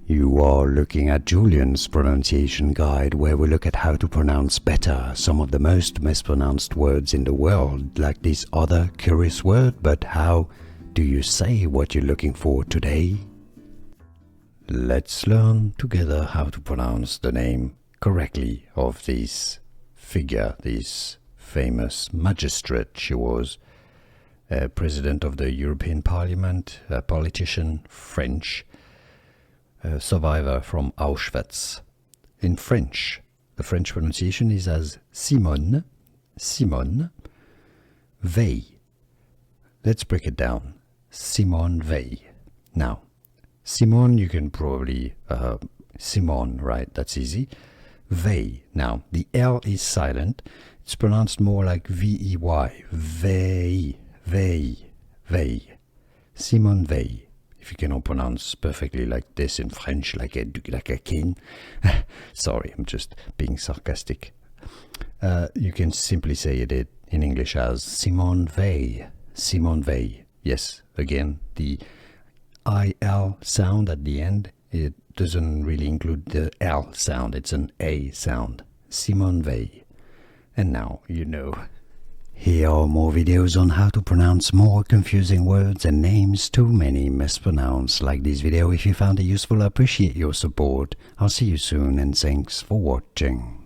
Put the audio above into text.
You are looking at Julian's pronunciation guide, where we look at how to pronounce better some of the most mispronounced words in the world, like this other curious word. But how do you say what you're looking for today? Let's learn together how to pronounce the name correctly of this figure, this famous magistrate. She was president of the European Parliament, a politician, French, a survivor from Auschwitz. In French, the French pronunciation is as Simone Veil. Let's break it down. Simone Veil. Now, Simone, you can probably, Simone, right? That's easy. Veil. Now, the L is silent. It's pronounced more like V-E-Y. Veil. Veil. Veil. Simone Veil. If you cannot pronounce perfectly like this in French, like a king. Sorry, I'm just being sarcastic. You can simply say it in English as Simone Veil. Simone Veil. Yes, again, the I-L sound at the end, it doesn't really include the L sound. It's an A sound. Simone Veil. And now you know. Here are more videos on how to pronounce more confusing words and names too many mispronounced. Like this video if you found it useful. I appreciate your support. I'll see you soon and thanks for watching.